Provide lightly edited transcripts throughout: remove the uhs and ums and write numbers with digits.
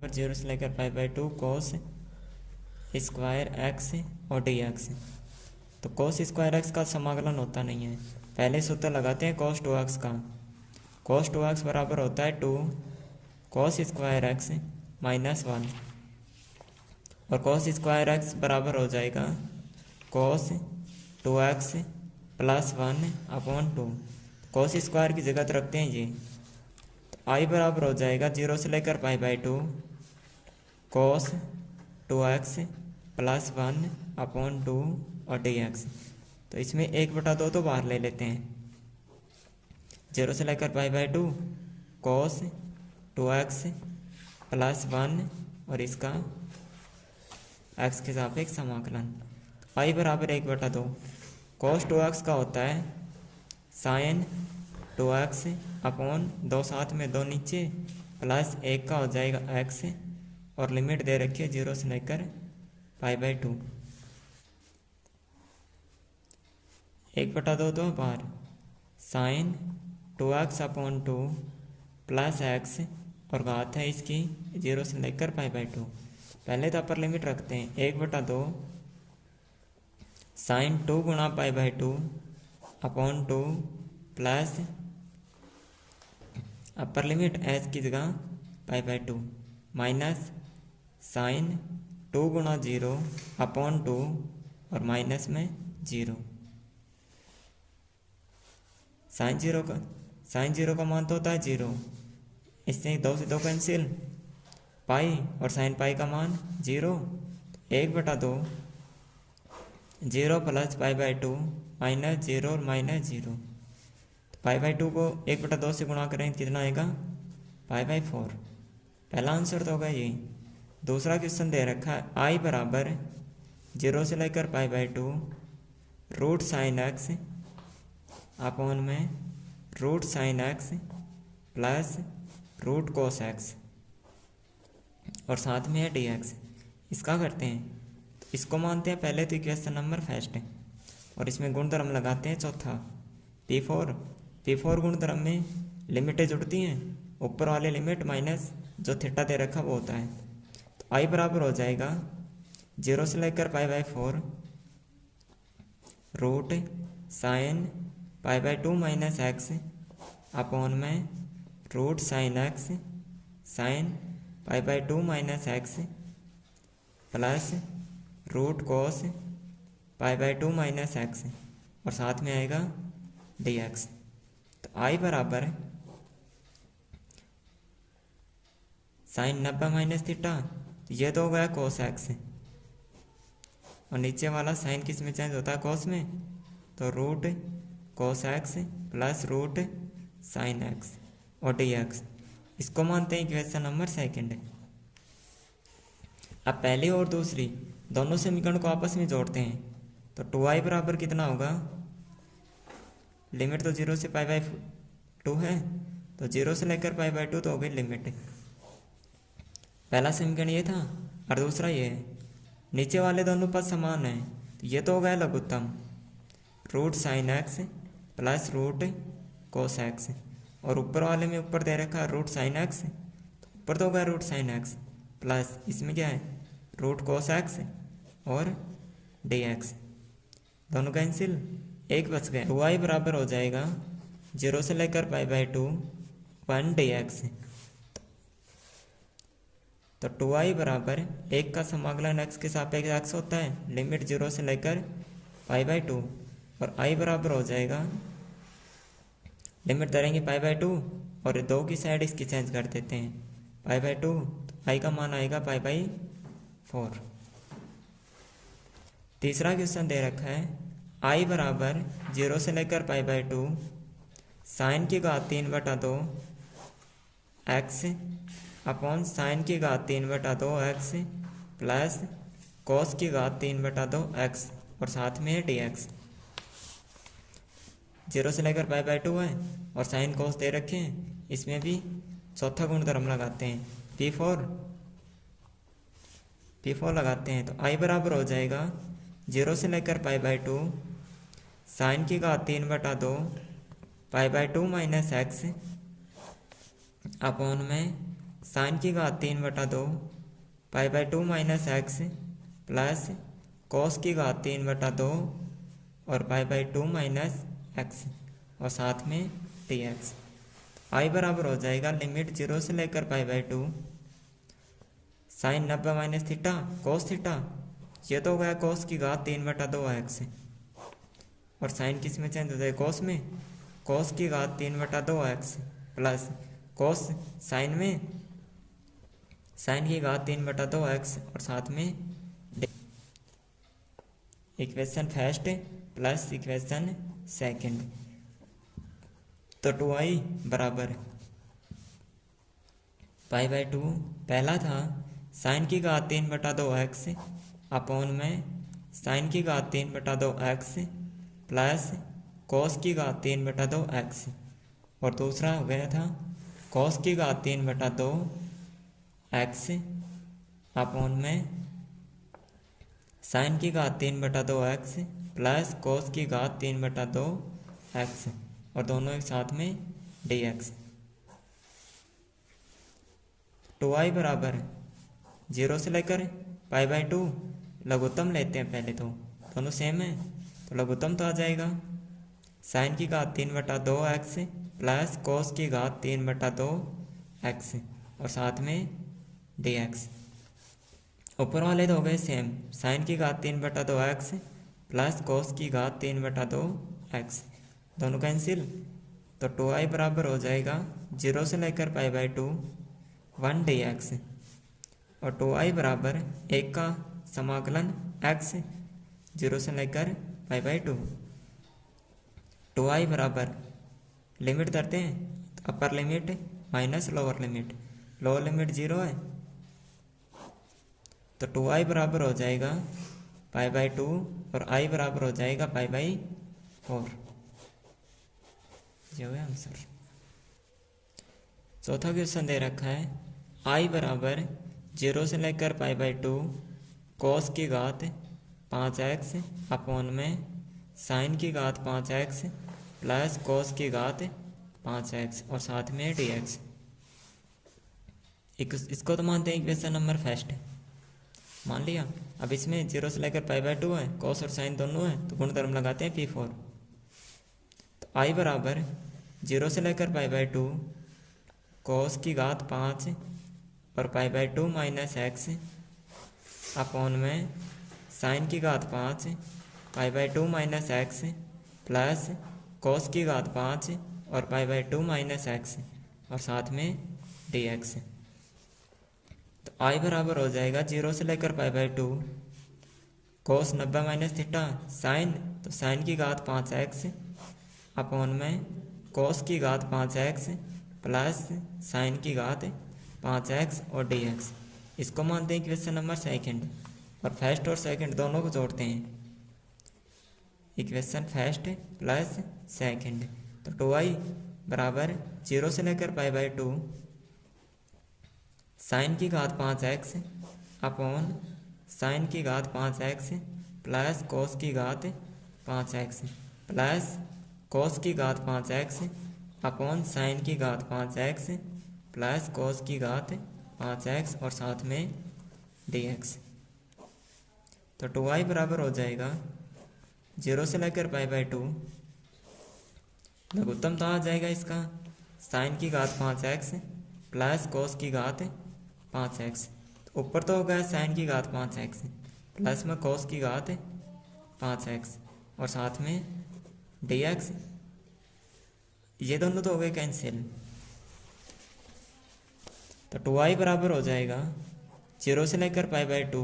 Zero से लेकर pi by two cos square x और डी एक्स। तो कोस स्क्वायर एक्स का समाकलन होता नहीं है, पहले सूत्र लगाते हैं कोस टू एक्स का। कोस टू एक्स बराबर होता है two cos square x minus one, और कोस स्क्वायर एक्स बराबर हो जाएगा cos two x plus one upon two. Cos square की जगह रखते हैं ये, तो आई बराबर हो जाएगा जीरो से लेकर pi by two cos two x plus one upon two और डी एक्स। तो इसमें 1/2 तो बाहर ले लेते हैं, जीरो से लेकर pi by two cos two x plus one और इसका एक्स के सापेक्ष समाकलन। आई बराबर 1/2 कोस टू एक्स का होता है साइन टू एक्स अपॉन दो साथ में दो नीचे प्लस एक का हो जाएगा एक्स, और लिमिट दे रखी है जीरो से लेकर पाई बाई टू। 1/2 तो बाहर sign to x upon two plus x, और घात है इसकी जीरो से लेकर पाई बाई टू। पहले तो अपर लिमिट रखते हैं 1/2 साइन टू गुणा पाई by two upon two plus upper limit S की जगह पाई by two minus sign to गुणा जीरो अपॉन टू और माइनस में जीरो। साइन जीरो का मान तो होता है जीरो, इससे 2 से 2 कैंसिल, पाई और साइन पाई का मान zero. 1/2 zero plus pi by two minus zero और minus zero. Pi by two को 1/2 से गुणा करें कितना आएगा पाई बाई 4। पहला आंसर तो होगा ये। दूसरा क्वेश्चन दे रखा है आई बराबर जीरो से लेकर pi by two root sine x upon में root sine x plus root cos x, और साथ में है डी एक्स। इसका करते हैं, तो इसको मानते हैं पहले तो इक्वेशन नंबर फर्स्ट है, और इसमें गुणधर्म लगाते हैं चौथा P4 गुणधर्म में लिमिटें जुड़ती हैं, ऊपर वाले लिमिट माइनस जो थीटा दे रखा वो होता है। तो आई बराबर हो जाएगा जीरो से लेकर pi by 4 root sine pi by two minus x upon में root sine x sine pi by two minus x plus root cos pi by two minus x, और साथ में आएगा डी एक्स। तो आई बराबर साइन 90 माइनस थीटा, तो ये तो हो गया कोस एक्स, और नीचे वाला साइन किस में चेंज होता है कोस में, तो root cos x plus root sine x और डी एक्स। इसको मानते हैं इक्वेशन नंबर सेकंड। अब पहली और दूसरी दोनों समीकरण को आपस में जोड़ते हैं, तो 2i बराबर कितना होगा, लिमिट तो जीरो से पाई बाई टू है, तो जीरो से लेकर पाई बाई टू तो हो गई लिमिट। पहला समीकरण ये था और दूसरा ये है। नीचे वाले दोनों पद समान हैं, तो ये तो हो गया लघुत्तम root sine x plus root cos x, और ऊपर वाले में ऊपर दे रखा रूट साइन एक्स, तो ऊपर तो हो गया रूट साइन एक्स प्लस इसमें क्या है रूट कोस एक्स और डी एक्स, दोनों कैंसिल, एक बच गए। 2i बराबर हो जाएगा जीरो से लेकर pi by to 1 D x. तो 2i बराबर एक का समाकलन एक्स के सापेक्ष एक्स होता है, लिमिट जीरो से लेकर पाई बाई टू, और i बराबर हो जाएगा लिमिट धरेंगे पाई बाई टू और दो की साइड इसकी चेंज कर देते हैं पाई बाई टू, तो i का मान आएगा पाई बाई 4। तीसरा क्वेश्चन दे रखा है i बराबर जीरो से लेकर पाई बाई टू साइन की घात 3/2 एक्स अपॉन साइन की घात 3/2 एक्स प्लस कॉस की घात 3/2 एक्स, और साथ में है डी एक्स। जीरो से लेकर पाई बाई टू है और साइन कॉस दे रखे हैं, इसमें भी चौथा गुणधर्म लगाते हैं P4 लगाते हैं, तो i बराबर हो जाएगा जीरो से लेकर पाई बाई टू साइन की घात 3/2 पाई by two minus x upon में साइन की घात 3/2 π/2 माइनस एक्स प्लस कॉस की घात 3/2 और π/2 माइनस एक्स और साथ में dx। आई बराबर हो जाएगा लिमिट 0 से लेकर π/2 sine 90 minus theta cos theta, ये तो हो गया कोस की घात 3/2 एक्स और साइन किस में चेंज हो जाए कोस में, कोस की घात 3/2 एक्स प्लस कोस साइन में साइन की घात 3/2 एक्स और साथ में equation first plus equation second. तो 2i बराबर π/2 पहला था साइन की घात 3/2 एक्स अपॉन में साइन की घात 3/2 एक्स प्लस कॉस की घात 3/2 एक्स और दूसरा हो गया था कॉस की घात 3/2 एक्स अपॉन में साइन की घात 3/2 एक्स प्लस कॉस की घात 3/2 एक्स और दोनों एक साथ में dx। 2i बराबर 0 से लेकर π/2 लघुत्तम लेते हैं पहले, तो दोनों सेम है तो लघुत्तम तो आ जाएगा साइन की घात 3/2 एक्स प्लस कॉस की घात 3/2 एक्स और साथ में dx। ऊपर वाले तो हो गए सेम साइन की घात 3/2 एक्स प्लस कॉस की घात 3/2 एक्स, दोनों कैंसिल तो 2i बराबर हो जाएगा 0 से लेकर π/2 1 dx और 2i बराबर 1 का समाकलन x 0 से लेकर π/2। 2i बराबर लिमिट करते हैं तो अपर लिमिट माइनस लोअर लिमिट 0 है तो 2i बराबर हो जाएगा π/2 और i बराबर हो जाएगा π/4। ये हो गया आंसर। चौथा क्वेश्चन दे रखा है i बराबर 0 से लेकर π/2 कॉस की घात 5x अपॉन में साइन की घात 5x प्लस कॉस की घात 5x और साथ में dx। इसको तो मानते हैं इक्वेशन नंबर फर्स्ट मान लिया। अब इसमें 0 से लेकर π/2 है, कॉस और साइन दोनों है तो गुणधर्म लगाते हैं p4। तो i बराबर 0 से लेकर π/2 कॉस की घात 5 और π/2 माइनस एक्स अपॉन में साइन की घात 5 π/2 माइनस एक्स प्लस कॉस की घात 5 और π/2 माइनस एक्स और साथ में dx। तो i बराबर हो जाएगा 0 से लेकर π/2 कॉस 90 माइनस थीटा साइन तो साइन की घात 5x अपॉन में कॉस की घात 5x प्लस साइन की घात 5x और dx। इसको मानते हैं इक्वेशन नंबर सेकंड और फर्स्ट और सेकंड दोनों को जोड़ते हैं इक्वेशन फर्स्ट प्लस सेकंड। तो 2i बराबर 0 से लेकर π/2 साइन की घात 5x अपॉन साइन की घात 5x प्लस कॉस की घात 5x प्लस कॉस की घात 5x अपॉन साइन की घात 5x प्लस कॉस की घात 5x और साथ में dx। तो 2i बराबर हो जाएगा 0 से लेकर π/2 लघुत्तम तो आ जाएगा इसका साइन की घात 5x प्लस कॉस की घात 5x। तो ऊपर तो हो गया साइन की घात 5x प्लस में कॉस की घात 5x और साथ में dx। ये दोनों तो हो गए कैंसिल तो 2i बराबर हो जाएगा 0 से लेकर π/2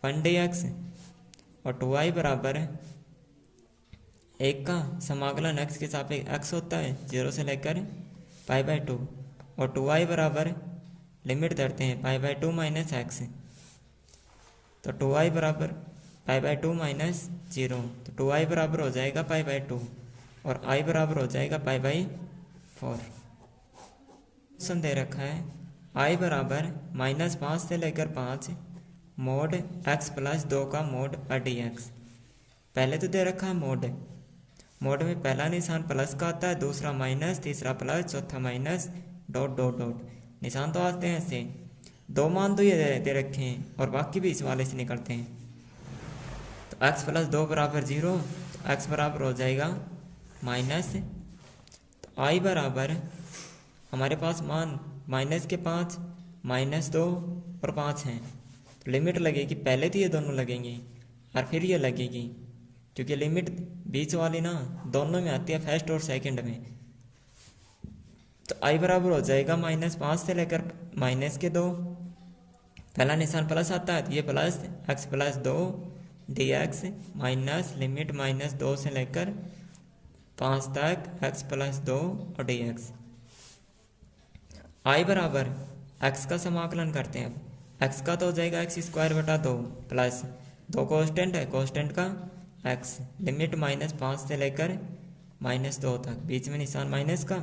1 dx और 2i बराबर 1 का समाकलन x के सापेक्ष x होता है 0 से लेकर π/2 और 2i बराबर लिमिट धरते हैं π/2 माइनस x तो 2i बराबर π/2 माइनस 0 तो 2i बराबर हो जाएगा π/2 और i बराबर हो जाएगा π/4। क्वेश्चन दे रखा है i बराबर -5 से लेकर 5 मोड x प्लस 2 का मोड dx। पहले तो दे रखा है मोड में पहला निशान प्लस का आता है, दूसरा माइनस, तीसरा प्लस, चौथा माइनस, डॉट डॉट डॉट। निशान तो आते हैं ऐसे, दो मान तो ये दे रखे हैं और बाकी भी इस वाले से निकलते हैं। तो x प्लस 2 बराबर 0, तो x बराबर हो जाएगा माइनस, तो i बराबर हमारे पास मान माइनस के 5, माइनस 2 और 5 हैं। तो लिमिट लगेगी, पहले तो ये दोनों लगेंगी और फिर ये लगेगी, क्योंकि लिमिट बीच वाली ना दोनों में आती है, फर्स्ट और सेकंड में। तो i बराबर हो जाएगा -5 से लेकर -2, पहला निशान प्लस आता है तो ये plus x plus 2 dx minus limit -2 से लेकर 5 तक x प्लस 2 और dx। i बराबर x का समाकलन करते हैं। अब x का तो हो जाएगा x² बटा 2 प्लस 2 कांस्टेंट है, कांस्टेंट का x लिमिट -5 से लेकर -2 तक, बीच में निशान माइनस का,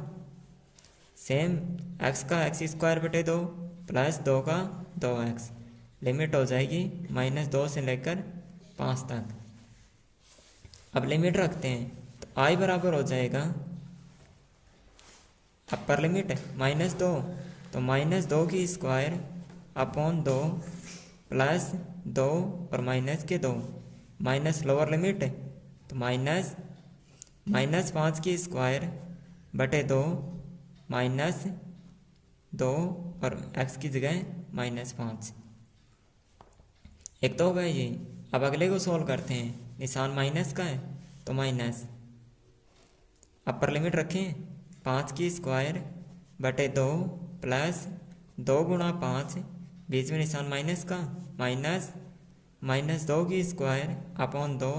सेम x का x² बटे 2 प्लस 2 का 2x, लिमिट हो जाएगी -2 से लेकर 5 तक। अब लिमिट रखते हैं तो i बराबर हो जाएगा, अपर लिमिट -2, तो -2 की स्क्वायर अपॉन 2 प्लस 2 और माइनस के 2, माइनस लोअर लिमिट तो -5 की स्क्वायर बटे 2 -2 और x की जगह -5, एक तो हो गया ये। अब अगले को सॉल्व करते हैं, निशान माइनस का है तो माइनस, अपर लिमिट रखें 5 की स्क्वायर बटे 2 प्लस 2 गुणा 5, बीच में निशान माइनस का, -2 की स्क्वायर अपॉन 2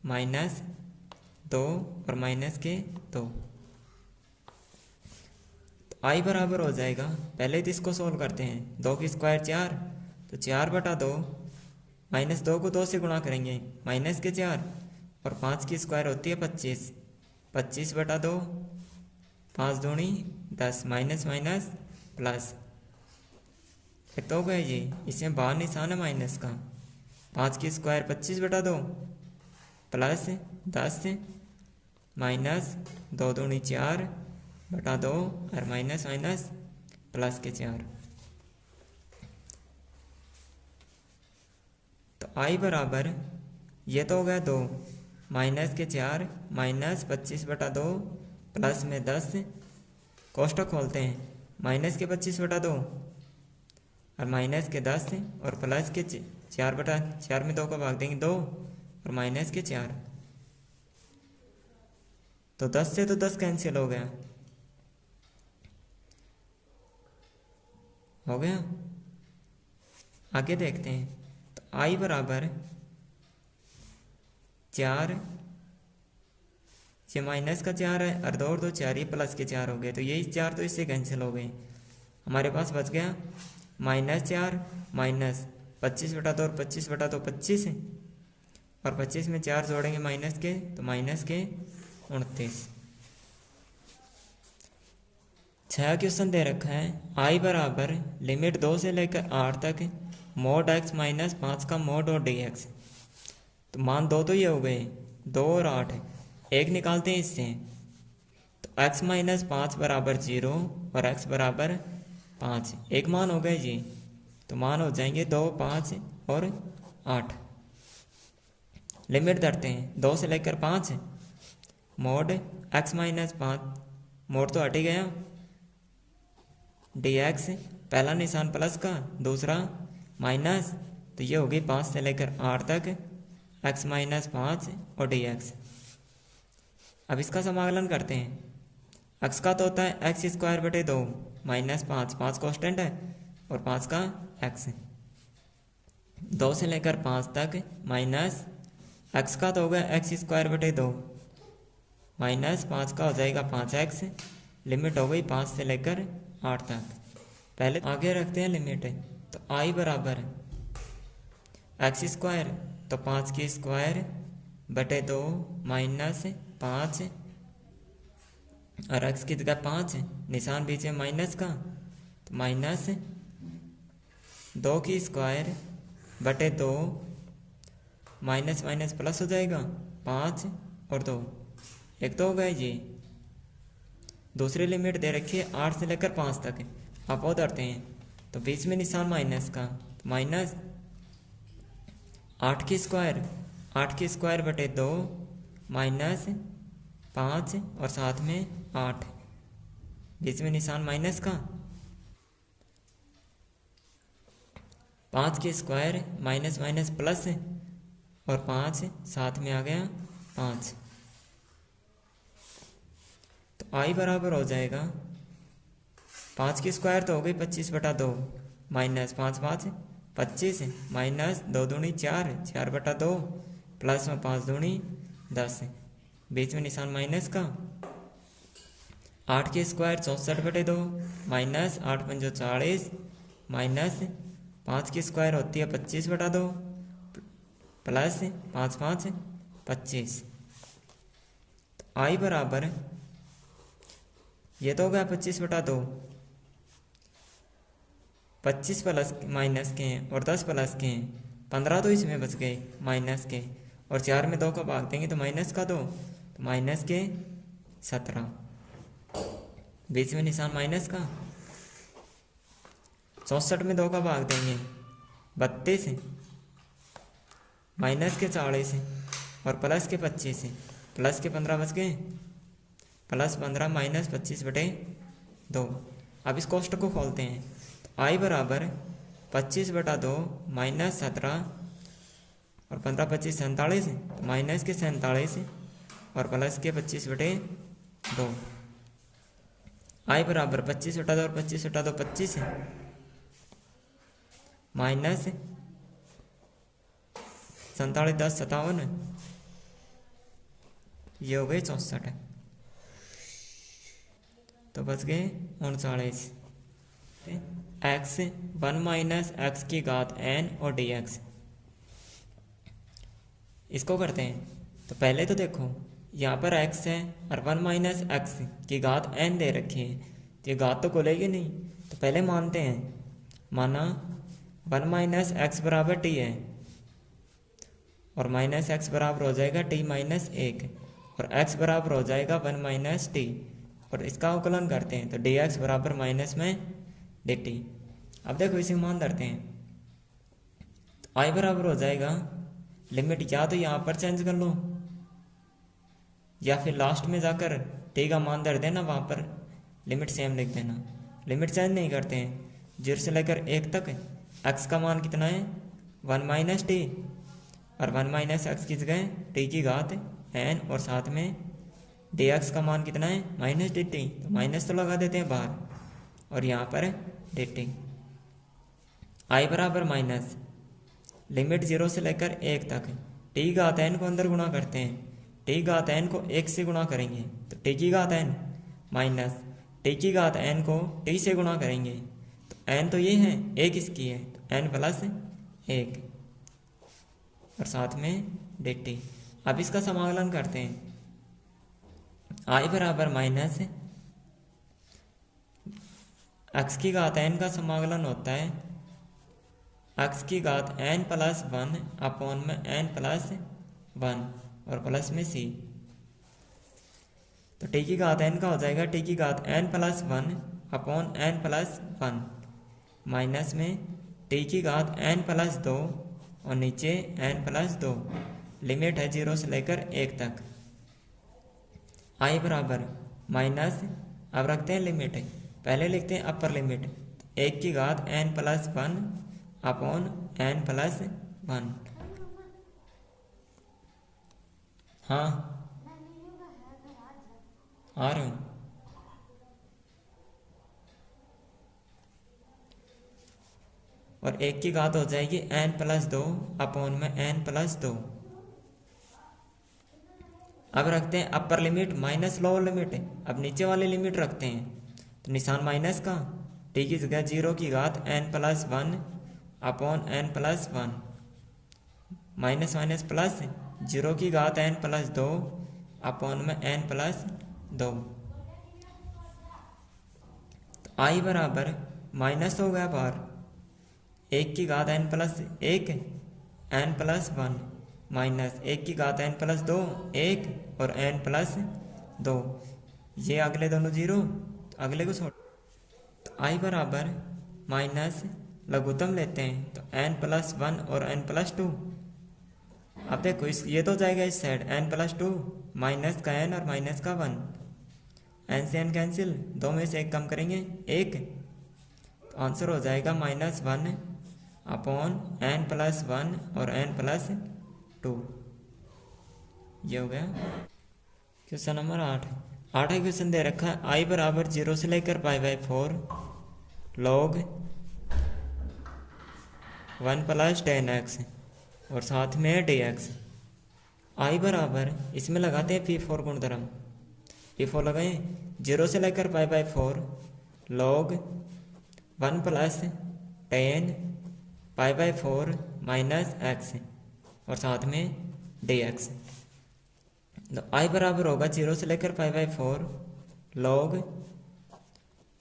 -2 और माइनस के 2। तो i बराबर हो जाएगा, पहले तो इसको सोल्व करते हैं, 2 की स्क्वायर 4, तो 4 बटा 2, -2 को 2 से गुणा करेंगे माइनस के 4, और 5 की स्क्वायर होती है 25, 25 बटा 2, 5 दूनी 10, माइनस माइनस प्लस, एक तो हो गया ये, इसमें बाहर निशान है माइनस का, 5 की स्क्वायर 25 बटा 2 प्लस 10 माइनस 2 दूनी 4 बटा 2 और माइनस माइनस प्लस के 4। तो i बराबर ये तो हो गया 2, माइनस के 4 माइनस 25 बटा 2 प्लस में 10, कोष्टक खोलते हैं, माइनस के 25 बटा 2 और माइनस के 10 और प्लस के 4 बटा 4 में 2 को भाग देंगे 2 और माइनस के 4, तो 10 से तो 10 कैंसिल हो गया, आगे देखते हैं। तो i बराबर 4, ये माइनस का 4 है और 2 और 2 4, ये प्लस के 4 हो गए, तो यही 4 तो इससे कैंसिल हो गए, हमारे पास बच गया -4 माइनस 25 बटा 2 और 25 बटा 2 25 है, और 25 में 4 जोड़ेंगे माइनस के, तो माइनस के 29। 6 क्वेश्चन दे रखा है, i बराबर लिमिट 2 से लेकर 8 तक मोड x माइनस 5 का मोड और dx। तो मान 2 तो ये हो गए, 2 और 8, एक निकालते हैं इससे, तो x माइनस 5 बराबर 0 और x बराबर 5, एक मान हो गए जी, तो मान हो जाएंगे 2, 5 और 8। लिमिट धरते हैं 2 से लेकर 5, मोड x माइनस 5, मोड तो हट ही गया, dx पहला निशान प्लस का, दूसरा माइनस, तो ये होगी 5 से लेकर 8 तक x माइनस 5 और dx। अब इसका समाकलन करते हैं, x का तो होता है x² बटे 2 माइनस 5, 5 कांस्टेंट है और 5 का x, 2 से लेकर 5 तक माइनस x का तो होगा x² बटे 2 माइनस 5 का हो जाएगा 5x, लिमिट हो गई 5 से लेकर 8 तक। पहले आगे रखते हैं लिमिट, तो i बराबर x², तो 5 की स्क्वायर बटे 2 माइनस 5 और x की जगह 5, निशान बीच में माइनस का, तो माइनस 2 की स्क्वायर बटे 2, माइनस माइनस प्लस हो जाएगा 5 और 2, एक तो हो गया ये। दूसरी लिमिट दे रखी है 8 से लेकर 5 तक, आपो धरते हैं, तो बीच में निशान माइनस का, तो माइनस 8 की स्क्वायर, 8 की स्क्वायर बटे 2 माइनस 5 और साथ में 8, बीच में निशान माइनस का, 5 की स्क्वायर माइनस माइनस प्लस और 5 साथ में आ गया 5। तो आई बराबर हो जाएगा 5 की स्क्वायर तो हो गई 25/2 माइनस 5 5 25 माइनस 2 दूनी 4 4/2 प्लस में 5 दूनी 10, बीच में निशान माइनस का, 8 की स्क्वायर 64/2 माइनस 8 पंजो 40 माइनस 5 की स्क्वायर होती है 25/2 प्लस 5 5 25। तो आई बराबर ये तो हो गया 25/2, 25 प्लस माइनस के हैं और 10 प्लस के हैं, 15 तो इसमें बच गए माइनस के, और 4 में 2 का भाग देंगे तो माइनस का 2, तो माइनस के 17, बीच में निशान माइनस का, 64 में 2 का भाग देंगे 32 माइनस के 40 और प्लस के 25, प्लस के 15 बच गए, प्लस 15 माइनस 25/2। अब इस कोष्टक को खोलते हैं, तो आई बराबर 25/2 माइनस 17 और 15 25 47, माइनस के 47 और प्लस के 25/2। आई बराबर 25/2 और 25/2 25 माइनस 47 10 57, ये हो गए 64, तो बच गए 39। x 1 माइनस एक्स की घात n और dx, इसको करते हैं। तो पहले तो देखो यहाँ पर x है और 1 माइनस एक्स की घात n दे रखी है, तो ये घात तो खुलेगी नहीं, तो पहले मानते हैं, माना 1 माइनस एक्स बराबर t है और माइनस एक्स बराबर हो जाएगा t माइनस 1 और x बराबर हो जाएगा 1 माइनस t, और इसका अवकलन करते हैं तो dx बराबर माइनस में dt। अब देखो इसे मान धरते हैं, तो i बराबर हो जाएगा लिमिट या तो यहाँ पर चेंज कर लो या फिर लास्ट में जाकर t का मान धर देना, वहाँ पर लिमिट सेम लिख देना, लिमिट चेंज नहीं करते हैं। 0 से लेकर 1 तक x का मान कितना है 1 माइनस टी, और 1 माइनस एक्स की जगह t की घात n और साथ में dx का मान कितना है माइनस dt, तो माइनस तो लगा देते हैं बाहर और यहाँ पर dt। i बराबर माइनस लिमिट 0 से लेकर 1 तक t घात n को अंदर गुणा करते हैं, t घात n को 1 से गुणा करेंगे तो t की घात n माइनस t की घात n को t से गुणा करेंगे तो n तो ये है 1 इसकी है, तो n प्लस 1 और साथ में dt। अब इसका समाकलन करते हैं, i बराबर माइनस x की घात n का समाकलन होता है x की घात n प्लस 1 अपॉन में n प्लस 1 और प्लस में c, तो t की घात n का हो जाएगा t की घात n plus 1 upon n plus 1 minus में t की घात n प्लस 2 और नीचे n प्लस 2, लिमिट है 0 से लेकर 1 तक। i बराबर माइनस, अब रखते हैं लिमिट, पहले लिखते हैं अपर लिमिट 1 की घात n plus 1 upon n plus 1। हाँ आ रहा हूँ। और 1 की घात हो जाएगी n प्लस 2 अपॉन में n प्लस 2। अब रखते हैं अपर लिमिट माइनस लोअर लिमिट, अब नीचे वाली लिमिट रखते हैं, तो निशान माइनस का, t की जगह 0 की घात n plus 1 upon n plus 1 minus minus plus 0 की घात n प्लस 2 अपॉन में n प्लस 2। तो i बराबर माइनस हो गया बाहर 1 की घात n plus 1 n plus 1 minus 1 की घात n प्लस 2 1 और n प्लस 2, ये अगले दोनों 0, तो अगले को छोड़, तो आई बराबर माइनस लघुत्तम लेते हैं तो n+1 और n+2। अब देखो ये तो जाएगा इस साइड n+2 माइनस का n और माइनस का 1, n से n कैंसिल, दो में से एक कम करेंगे 1, तो आंसर हो जाएगा -1 अपॉन n+1 और n+2। ये हो गया क्वेश्चन नंबर 8। 8वां क्वेश्चन दे रखा है आई बराबर 0 से लेकर π/4 log 1+10x और साथ में dx। आई बराबर इसमें लगाते हैं P4 गुणधर्म, P4 लगाएं 0 से लेकर π/4 log 1+10 π/4 -x और साथ में dx। तो आई बराबर होगा 0 से लेकर π/4 log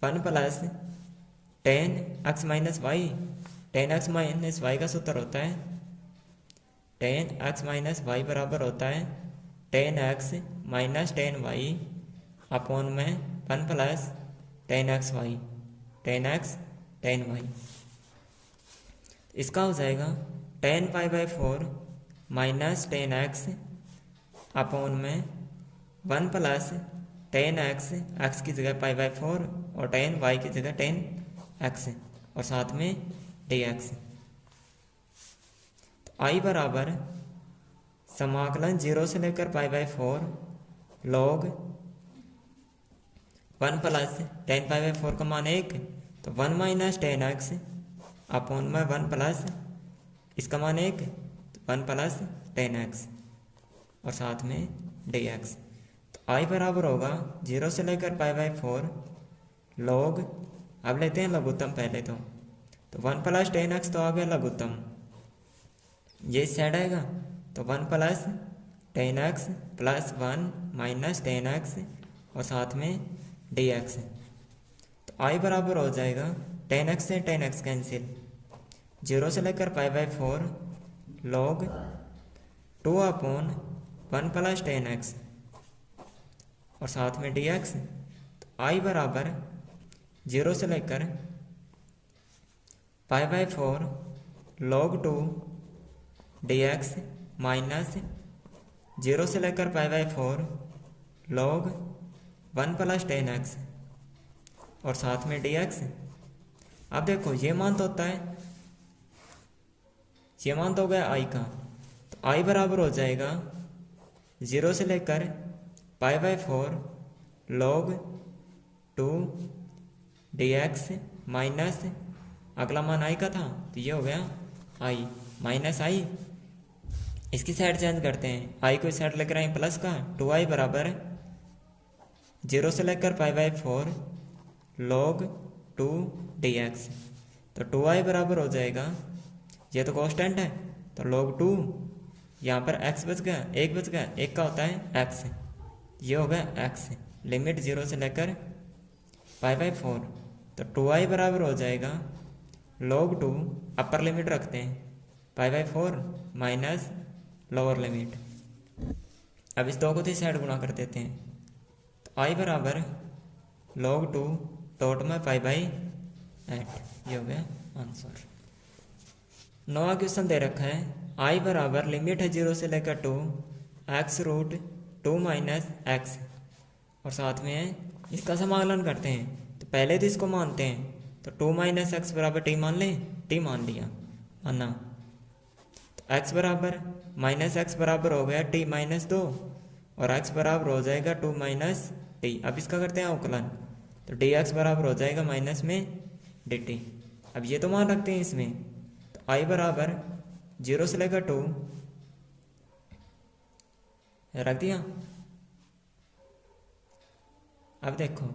1+10x - y। 10x - y का सूत्र होता है 10x - y बराबर होता है 10x - 10y अपॉन में 1+10xy 10x 10y। इसका हो जाएगा 10 π/4 -10x अपॉन में 1+10x, x की जगह π/4 और 10 y की जगह 10x और साथ में dx। तो आई बराबर समाकलन 0 से लेकर π/4 log 1+10 π/4 का मान 1 तो 1 - 10x अपॉन में 1+ इसका मान 1 तो 1+10x और साथ में dx। तो आई बराबर होगा 0 से लेकर π/4 log, अब लेते हैं लघुत्तम पहले तो 1+10x तो आ गया लघुत्तम, ये इस साइड आएगा तो 1+10x + 1 - 10x और साथ में dx। तो आई बराबर हो जाएगा 10x से 10x कैंसिल, 0 से लेकर π/4 log 2 अपॉन 1+10x और साथ में dx। तो आई बराबर 0 से लेकर π/4 log 2 dx माइनस 0 से लेकर π/4 log 1+10x और साथ में dx। अब देखो ये मान तो होता है, ये मान तो हो गया आई का, तो आई बराबर हो जाएगा 0 से लेकर π/4 log 2 dx माइनस अगला मान आई का था तो ये हो गया आई माइनस आई। इसकी साइड चेंज करते हैं, आई को इस साइड लेकर आए प्लस का 2i बराबर 0 से लेकर π/4 log 2 dx। तो 2i बराबर हो जाएगा, ये तो कांस्टेंट है तो log 2, यहाँ पर x बच गया, एक बच गया, एक का होता है x, ये हो गया x लिमिट 0 से लेकर π/4। तो 2i बराबर हो जाएगा log 2, अपर लिमिट रखते हैं π/4 माइनस लोअर लिमिट। अब इस दो को इस साइड गुणा कर देते हैं तो i बराबर log 2 डॉट में π/8, ये हो गया आंसर। 9वां क्वेश्चन दे रखा है i बराबर लिमिट है 0 से लेकर 2 x√2 - x और साथ में है इसका समाकलन करते हैं। तो पहले तो इसको मानते हैं तो 2 - x बराबर t मान लें, t मान लिया माना, तो x बराबर -x बराबर हो गया t - 2 और x बराबर हो जाएगा 2 - t। अब इसका करते हैं अवकलन तो dx बराबर हो जाएगा माइनस में dt। अब ये तो मान रखते हैं इसमें, तो i बराबर 0 से लेकर 2 रख दिया। अब देखो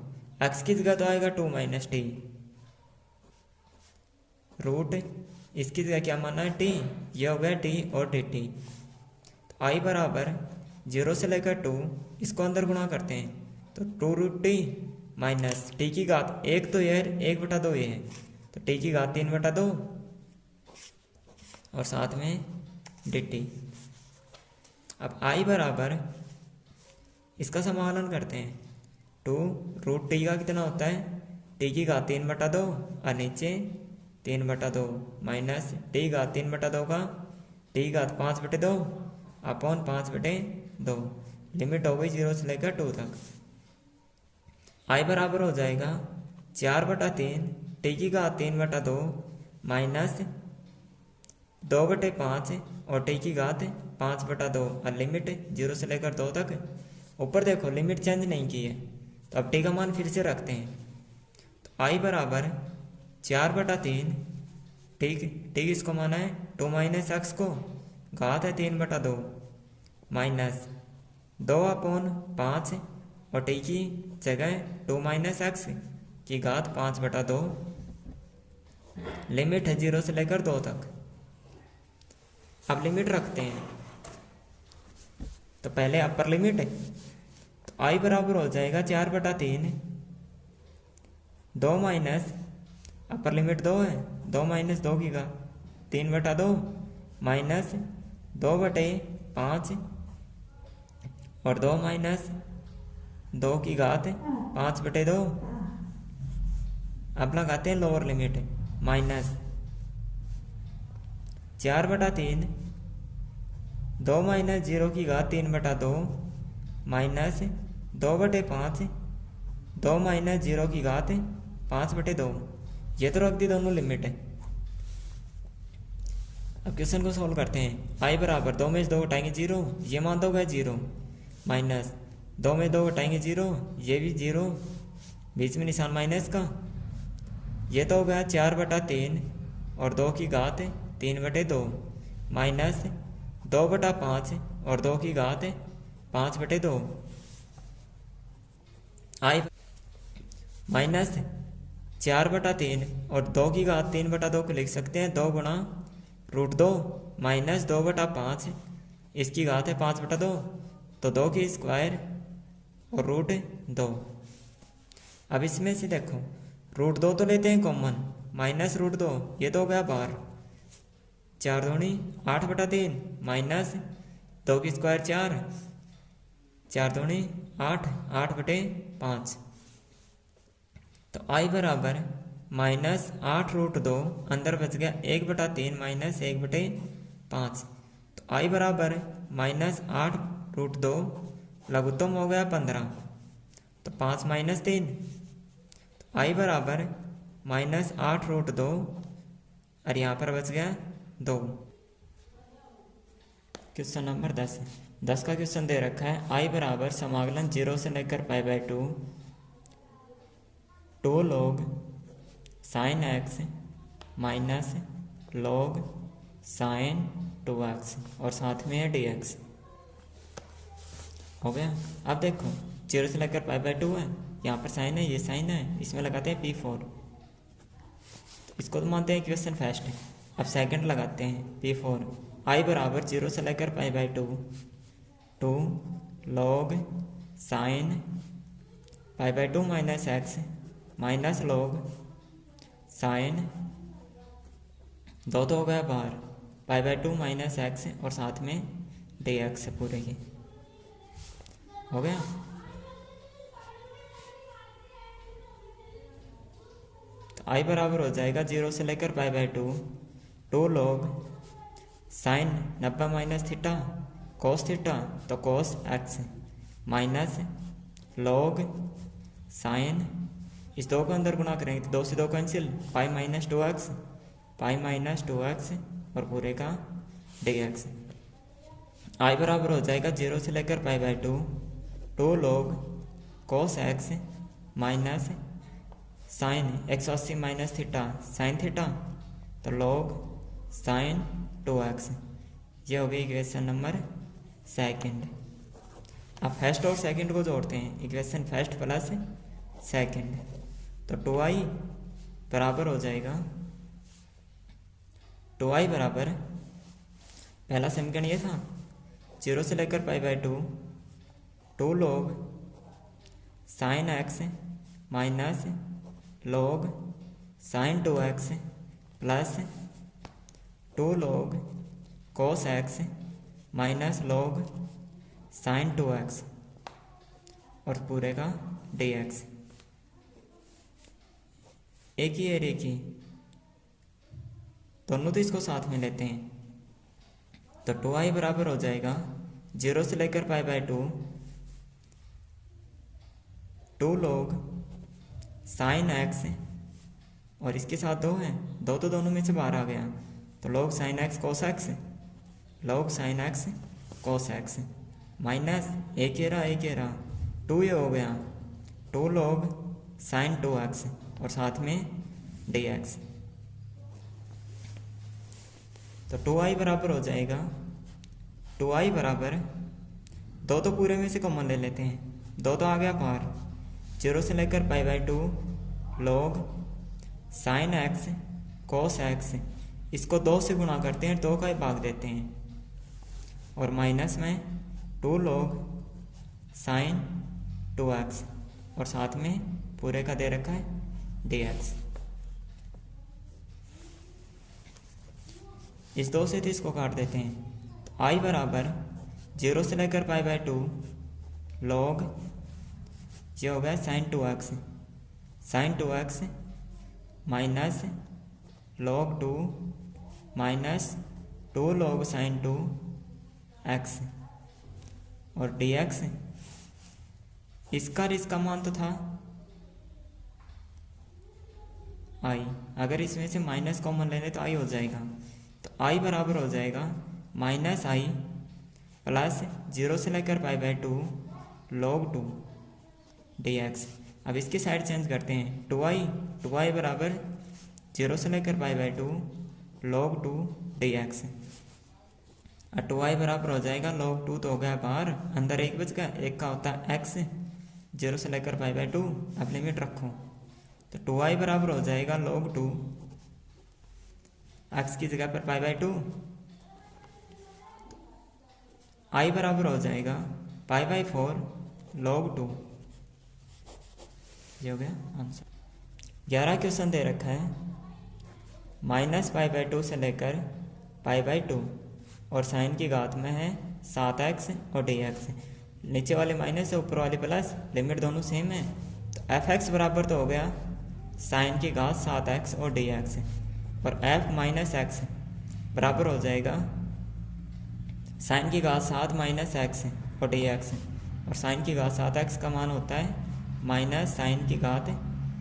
x की जगह तो आएगा 2 - t, रूट इसकी जगह क्या माना है t, ये हो गया t और dt। तो i बराबर 0 से लेकर 2, इसको अंदर गुणा करते हैं तो 2√t माइनस t की घात 1 तो ये है 1/2 ये है तो t की घात 3/2 और साथ में dt। अब i बराबर इसका समाकलन करते हैं 2√t का कितना होता है टी की घात 3/2 और नीचे 3/2 माइनस टी घात 3/2 का टी घात 5/2 अपॉन 5/2। लिमिट हो गई 0 से लेकर 2 तक। आई बराबर हो जाएगा 4/3 टी की घात 3/2 माइनस 2/5 और टी की घात 5/2 और लिमिट 0 से लेकर 2 तक। ऊपर देखो लिमिट चेंज नहीं की है, तो अब टी का मान फिर से रखते हैं। तो आई बराबर 4/3 ठीक टी किसको माना है 2 माइनस एक्स को, घात है 3/2 माइनस 2/5 और टी की जगह 2 माइनस एक्स की घात 5/2। लिमिट है 0 से लेकर 2 तक। अब लिमिट रखते हैं, तो पहले अपर लिमिट है, तो आई बराबर हो जाएगा 4/3 2 माइनस अपर लिमिट 2 है, 2 माइनस 2 की घात 3/2 माइनस 2/5 और 2 माइनस 2 की घात 5/2। अब लगाते हैं लोअर लिमिट माइनस 4/3 2 माइनस 0 की घात 3/2 माइनस 2/5 2 माइनस 0 की घात 5/2। ये तो रख दी दोनों लिमिट है। अब क्वेश्चन को सॉल्व करते हैं। आई बराबर 2 में से 2 घटाएंगे 0, ये मान दो गया 0 माइनस 2 में 2 घटाएंगे 0, ये भी 0, बीच में निशान माइनस का। ये तो हो गया 4/3 और 2 की घात 3/2 माइनस 2/5 और 2 की घात 5/2। आई माइनस 4/3 और 2 की घात 3/2 को लिख सकते हैं 2 गुणा √2 माइनस 2/5 इसकी घात है 5/2, तो 2 की स्क्वायर और √2। अब इसमें से देखो √2 तो लेते हैं कॉमन, माइनस √2 ये तो हो गया बाहर, 4 दूनी 8/3 माइनस 2 की स्क्वायर 4, 4 दूनी 8, 8/5। तो आई बराबर माइनस 8√2 अंदर बच गया 1/3 माइनस 1/5। तो आई बराबर माइनस 8√2 लघुत्तम हो गया 15, तो 5 माइनस 3। तो आई बराबर माइनस 8√2 और यहाँ पर बच गया 2। क्वेश्चन नंबर 10 का क्वेश्चन दे रखा है। आई बराबर समाकलन 0 से लेकर π/2 2 log sin x minus log sin 2x और साथ में है dx। हो गया। अब देखो 0 से लेकर π/2 है, यहाँ पर साइन है, ये साइन है, इसमें लगाते हैं P4, तो इसको तो मानते हैं इक्वेशन फर्स्ट है। अब सेकंड लगाते हैं P4। आई बराबर 0 से लेकर π/2 2 log sin π/2 minus x minus log sin 2 तो हो गया बाहर π/2 माइनस x और साथ में dx पूरे के। हो गया। तो आई बराबर हो जाएगा 0 से लेकर π/2 2 log sine 90 minus theta cos theta, तो cos x minus log sine, इस 2 को अंदर गुणा करेंगे तो 2 से 2 कैंसिल, पाई माइनस 2x और पूरे का dx। आई बराबर हो जाएगा 0 से लेकर π/2 2 log cos x minus sine 180 minus theta sine theta, तो log साइन 2x। ये हो गई इक्वेशन नंबर सेकंड। अब फर्स्ट और सेकंड को जोड़ते हैं, इक्वेशन फर्स्ट प्लस सेकंड, तो 2i बराबर हो जाएगा 2i बराबर पहला समीकरण ये था 0 से लेकर π/2 2 log sine x minus log sine 2x plus 2 log cos x minus log sine 2x और पूरे का dx। एक ही और एक ही, दोनों तो इसको साथ में लेते हैं। तो 2i बराबर हो जाएगा 0 से लेकर π/2 2 log sin x, और इसके साथ 2 है, 2 तो दोनों में से बाहर आ गया, तो log sin x cos x, log sin x cos x minus एक ये रहा 2 ये हो गया 2 log sin 2x और साथ में dx। तो 2i बराबर हो जाएगा 2i बराबर 2 तो पूरे में से कॉमन ले लेते हैं, 2 तो आ गया बाहर, 0 से लेकर π/2 log sin x cos x, इसको 2 से गुणा करते हैं, 2 का ही भाग देते हैं, और माइनस में 2 log sin 2x और साथ में पूरे का दे रखा है dx। इस 2 से 30 को काट देते हैं, तो i बराबर 0 से लेकर π/2 log, ये हो गया sin 2x minus log 2 minus 2 log sin 2x और dx। इसका मान तो था i, अगर इसमें से माइनस कॉमन लेने तो i हो जाएगा, तो i बराबर हो जाएगा माइनस i प्लस 0 से लेकर π/2 log 2 dx। अब इसकी साइड चेंज करते हैं, 2i बराबर 0 से लेकर π/2 log 2 dx, और 2i बराबर हो जाएगा log 2 तो हो गया बाहर, अंदर एक बच गया, एक का होता है x, 0 से लेकर π/2, अब लिमिट रखो, तो 2i बराबर हो जाएगा log 2 x की जगह पर π/2, i बराबर हो जाएगा π/4 log 2। ये हो गया आंसर। 11 क्वेश्चन दे रखा है -π/2 से लेकर π/2 और साइन की घात में है 7x और dx, नीचे वाले माइनस है ऊपर वाले प्लस, लिमिट दोनों सेम है, तो fx बराबर तो हो गया साइन की घात 7x और dx, और f माइनस एक्स बराबर हो जाएगा साइन की घात 7 माइनस एक्स और dx, और साइन की घात 7x का मान होता है माइनस साइन की घात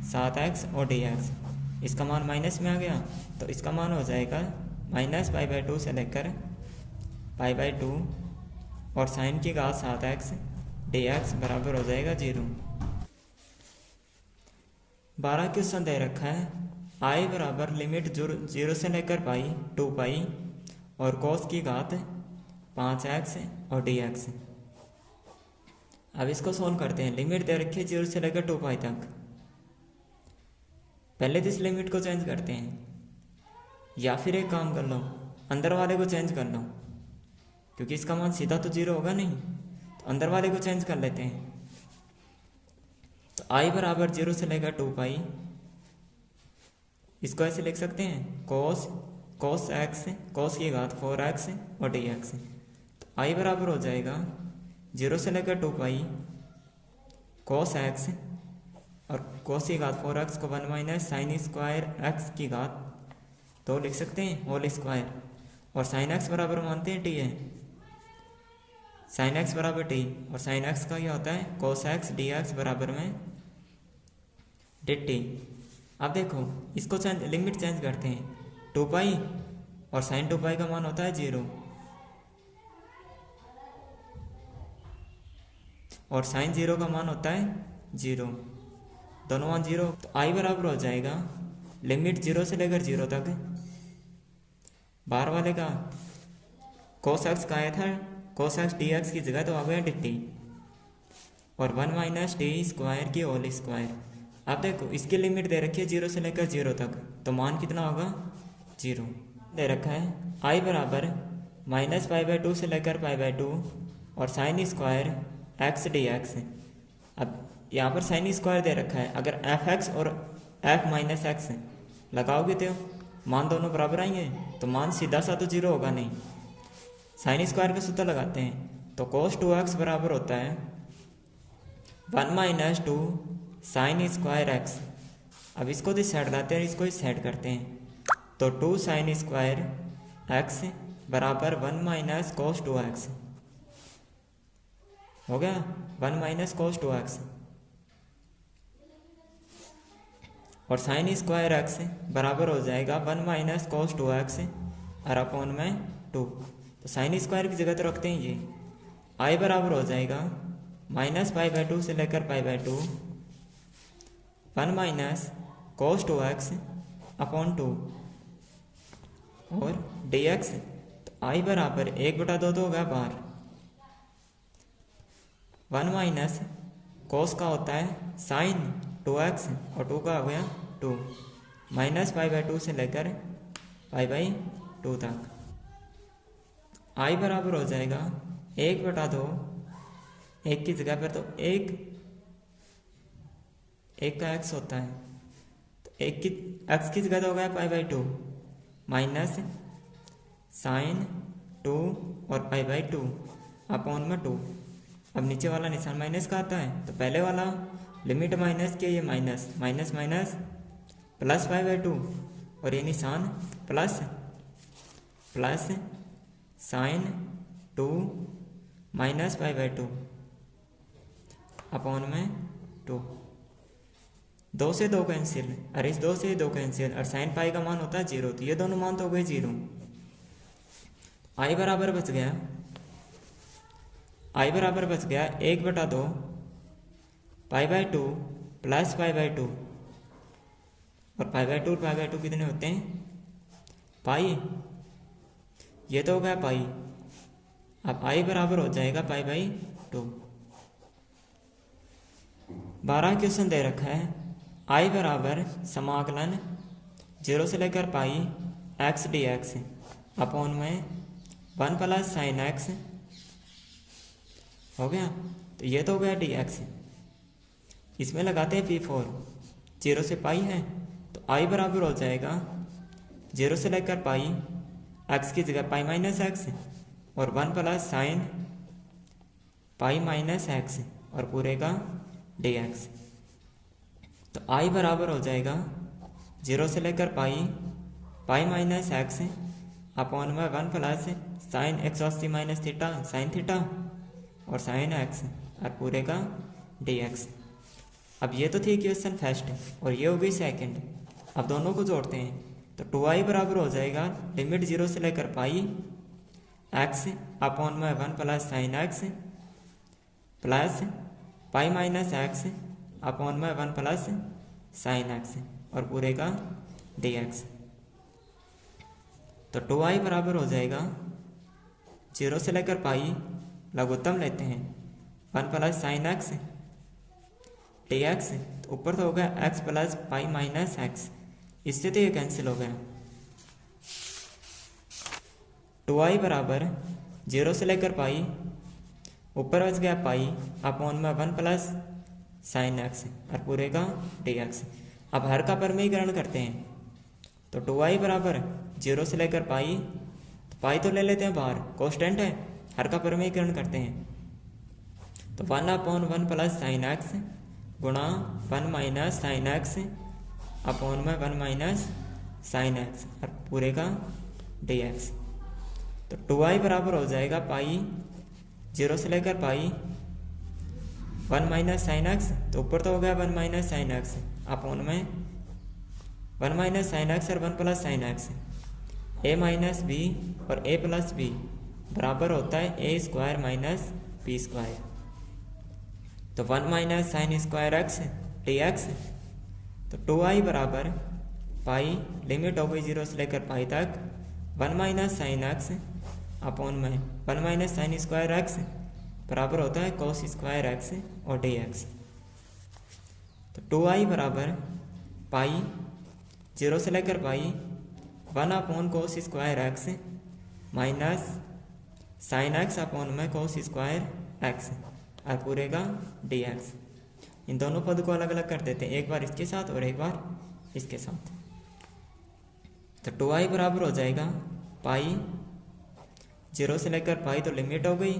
7x और dx, इसका मान माइनस में आ गया, तो इसका मान हो जाएगा -π/2 से लेकर π/2 और साइन की घात 7x dx बराबर हो जाएगा 0। 12 क्वेश्चन दे रखा है i बराबर लिमिट 0 से लेकर पाई 2π और cos की घात 5x और dx। अब इसको सोल्व करते हैं, लिमिट दे रखी है 0 से लेकर 2π तक, पहले तो इस लिमिट को चेंज करते हैं, या फिर एक काम कर लो अंदर वाले को चेंज कर लो, क्योंकि इसका मान सीधा तो 0 होगा नहीं, तो अंदर वाले को चेंज कर लेते हैं। तो i बराबर 0 से लेकर 2π, इसको ऐसे लिख सकते हैं cos x cos की घात 4x और dx, तो i बराबर हो जाएगा 0 से लेकर 2π cos x और cos की घात 4x को 1 माइनस साइन स्क्वायर x की घात 2 लिख सकते हैं होल स्क्वायर, और साइन x बराबर मानते हैं t है, साइन x बराबर t, और साइन x का क्या होता है cos x dx बराबर में dt। अब देखो इसको लिमिट चेंज करते हैं, 2π और साइन 2π का मान होता है 0 और साइन 0 का मान होता है 0, दोनों मान 0, तो i बराबर हो जाएगा लिमिट 0 से लेकर 0 तक, बाहर वाले का cos x का आया था cos x dx की जगह तो आ गया dt, और 1 माइनस टी स्क्वायर की होल स्क्वायर। अब देखो इसकी लिमिट दे रखी है 0 से लेकर 0 तक, तो मान कितना होगा 0। दे रखा है i बराबर -π/2 से लेकर π/2 और साइन स्क्वायर x dx। अब यहाँ पर साइन स्क्वायर दे रखा है, अगर fx और f माइनस एक्स लगाओगे तो मान दोनों बराबर आएंगे, तो मान सीधा सा तो 0 होगा नहीं, साइन स्क्वायर का सूत्र लगाते हैं, तो cos 2x बराबर होता है 1 माइनस 2 साइन स्क्वायर x। अब इसको तो सेट लाते हैं, इसको सेट करते हैं। तो 2 sin स्क्वायर एक्स बराबर 1 माइनस कोस 2x हो गया, 1 माइनस कोस 2x। और साइन स्क्वायर एक्स बराबर हो जाएगा 1 माइनस कोस 2x और अपॉन में 2। तो साइन स्क्वायर की जगह तो रखते हैं ये, आई बराबर हो जाएगा -π/2 से लेकर π/2 1 माइनस कोस 2x अपॉन 2 और dx। तो आई बराबर 1/2 तो होगा बाहर, 1 माइनस कोस का होता है साइन 2x और 2 का हो गया 2 -π/2 से लेकर π/2 तक। आई बराबर हो जाएगा 1/2, 1 की जगह पर तो 1 का x होता है, तो 1 की x की जगह तो हो गया π/2 माइनस साइन 2 और π/2 अपॉन में 2। अब नीचे वाला निशान माइनस का आता है, तो पहले वाला लिमिट माइनस के ये माइनस माइनस माइनस प्लस π/2 और ये निशान plus plus sine 2 minus π/2 upon में 2। 2 से 2 कैंसिल, अरे इस 2 से 2 कैंसिल, और साइन पाई का मान होता है 0, तो ये दोनों मान तो हो गए 0। आई बराबर बच गया 1/2 π/2 प्लस π/2 और π/2 और π/2 कितने होते हैं पाई, ये तो हो गया पाई। अब आई बराबर हो जाएगा π/2। 12 क्वेश्चन दे रखा है, आई बराबर समाकलन 0 से लेकर पाई x dx अपॉन में 1 प्लस साइन x हो गया, तो ये तो हो गया dx। इसमें लगाते हैं P4, 0 से पाई है, तो आई बराबर हो जाएगा 0 से लेकर पाई x की जगह पाई माइनस x और 1 plus sine pi minus x और पूरे का dx। तो आई बराबर हो जाएगा 0 से लेकर पाई माइनस x अपॉन में 1 plus sine x minus theta sine theta और साइन x और पूरे का dx। अब ये तो थी क्वेश्चन फर्स्ट और ये हो गई सेकंड। अब दोनों को जोड़ते हैं, तो 2i बराबर हो जाएगा लिमिट 0 से लेकर पाई x अपॉन में 1 plus sine x plus pi minus x upon में 1 प्लस साइन x और पूरे का dx। तो 2i बराबर हो जाएगा 0 से लेकर पाई लघुत्तम लेते हैं 1 प्लस साइन x dx, तो ऊपर तो हो गया x plus pi minus x, इससे तो ये कैंसिल हो गया। 2i बराबर 0 से लेकर पाई, ऊपर बच गया पाई अपॉन में 1 प्लस साइन x और पूरे का dx। अब हर का परमीकरण करते हैं, तो 2i बराबर 0 से लेकर पाई, तो पाई तो ले लेते हैं बाहर, कांस्टेंट है, हर का परमीकरण करते हैं, तो 1 अपॉन 1 प्लस साइन x गुणा 1 माइनस साइन x अपॉन में 1 माइनस साइन x और पूरे का dx। तो 2i बराबर हो जाएगा पाई 0 से लेकर पाई 1 माइनस साइन x, तो ऊपर तो हो गया 1 माइनस साइन x अपॉन में 1 माइनस साइन x और 1 plus sine x, a minus b और a प्लस बी बराबर होता है a square minus b square. तो 1 minus sine square x dx, तो 2i बराबर पाई लिमिट हो गई 0 से लेकर पाई तक 1 माइनस साइन x अपॉन में 1 माइनस साइन स्क्वायर x बराबर होता है कोस स्क्वायर x और dx। तो 2i बराबर पाई 0 से लेकर pi 1 upon cos square x minus sine x upon में कोस स्क्वायर x और पूरे का dx। इन दोनों पद को अलग अलग कर देते हैं, एक बार इसके साथ और एक बार इसके साथ। तो 2i बराबर हो जाएगा पाई 0 से लेकर पाई, तो लिमिट हो गई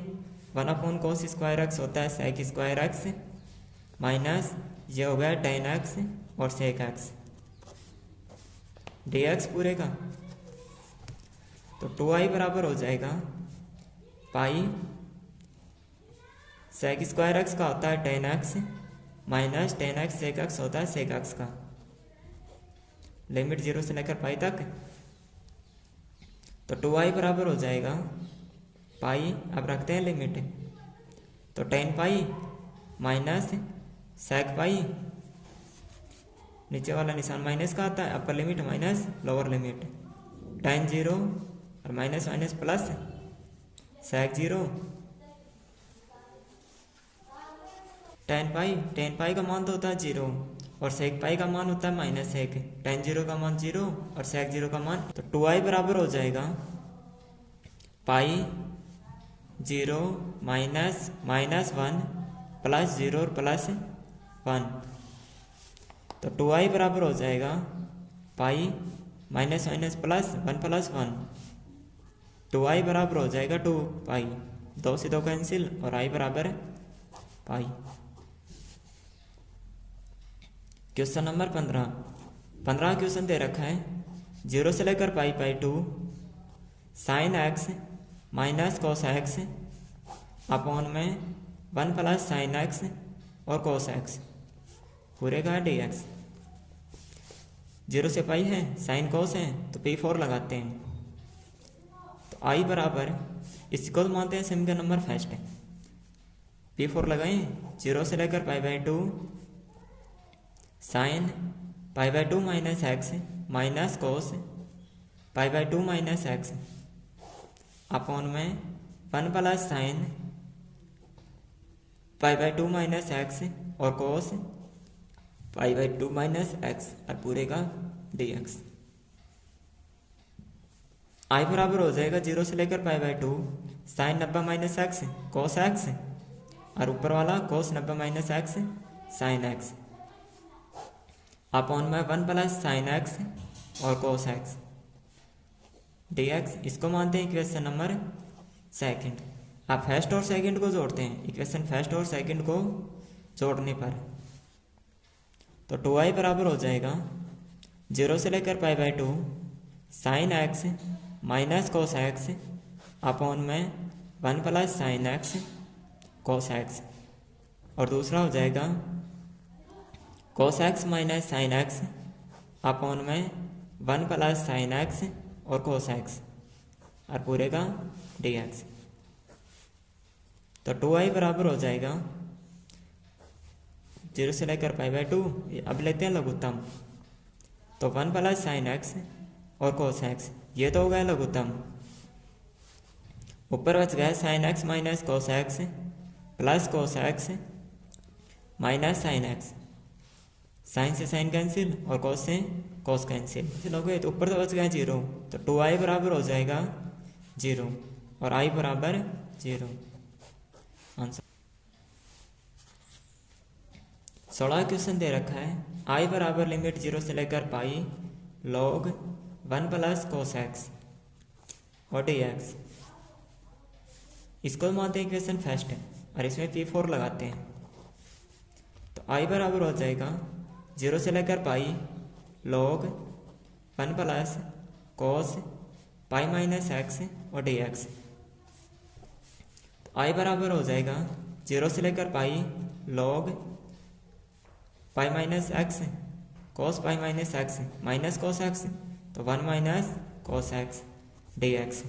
1 अपॉन कोस स्क्वायर x होता है सेक स्क्वायर x माइनस ये हो गया टेन x और सेक x डी एक्स पूरे का। तो 2i बराबर हो जाएगा पाई सेक स्क्वायर एक्स का होता है 10x माइनस 10x सेक एक्स होता है सेक एक्स का, लिमिट 0 से लेकर पाई तक। तो 2i बराबर हो जाएगा पाई, अब रखते हैं लिमिट, तो 10 पाई माइनस सेक पाई, नीचे वाला निशान माइनस का आता है, upper limit minus lower limit, tan 0 और minus minus plus sec 0, tan pi का मान तो होता है 0 और सेक पाई का मान होता है माइनस सेक, tan 0 का मान 0 और सेक 0 का मान, तो 2i बराबर हो जाएगा पाई 0 माइनस माइनस 1 प्लस 0 और प्लस 1। तो 2i बराबर हो जाएगा pi minus minus plus 1 plus 1, 2i बराबर हो जाएगा 2 पाई, 2 से 2 कैंसिल और i बराबर पाई। क्वेश्चन नंबर 15 क्वेश्चन दे रखा है 0 से लेकर pi 2 sign x minus cos x upon में 1 प्लस साइन एक्स और कोस एक्स पूरे का है डी एक्स। 0 से पाई है, साइन कोस है तो P4 लगाते हैं, तो i बराबर इसको मानते हैं सेम का नंबर फर्स्ट है, P4 लगाएं 0 से लेकर pi 2 sine pi 2 minus x minus cos pi 2 minus x upon में 1 plus sine pi 2 minus x और कोस पाई 2 माइनस एक्स और पूरे का डी एक्स। आई बराबर हो जाएगा 0 से लेकर pi 2 sine 90 minus x cos x और ऊपर वाला cos 90 minus x sine x upon में 1 प्लस साइन एक्स और कोस एक्स डी एक्स। इसको मानते हैं इक्वेशन नंबर सेकंड। आप फर्स्ट और सेकंड को जोड़ते हैं, इक्वेशन फर्स्ट और सेकंड को जोड़ने पर तो 2i बराबर हो जाएगा 0 से लेकर pi 2 sign x minus cos x upon में 1 plus sine x cos x, और दूसरा हो जाएगा कोस x minus sine x upon में 1 प्लस साइन एक्स और कोस एक्स और पूरे का डी एक्स। तो 2i बराबर हो जाएगा 0 से लेकर पाई 2, अब लेते हैं लघुत्तम, तो 1 प्लस साइन एक्स और कोस एक्स, ये तो हो गया लघुत्तम, ऊपर बच गया sine x minus cos x plus cos x minus sine x, sine से साइन कैंसिल और कोस से कोस कैंसिल हो गए, तो ऊपर तो बच गया 0, तो 2i बराबर हो जाएगा 0 और i बराबर 0। आंसर 16 क्वेश्चन दे रखा है i बराबर लिमिट 0 से लेकर pi log 1 plus cos x और डी एक्स। इसको मानते हैं इक्वेशन फर्स्ट है और इसमें P4 लगाते हैं, तो i बराबर हो जाएगा 0 से लेकर pi log 1 plus cos pi minus x और डी एक्स। तो i बराबर हो जाएगा 0 से लेकर pi log pi minus x cos pi minus x minus cos x, तो 1 minus cos x d x.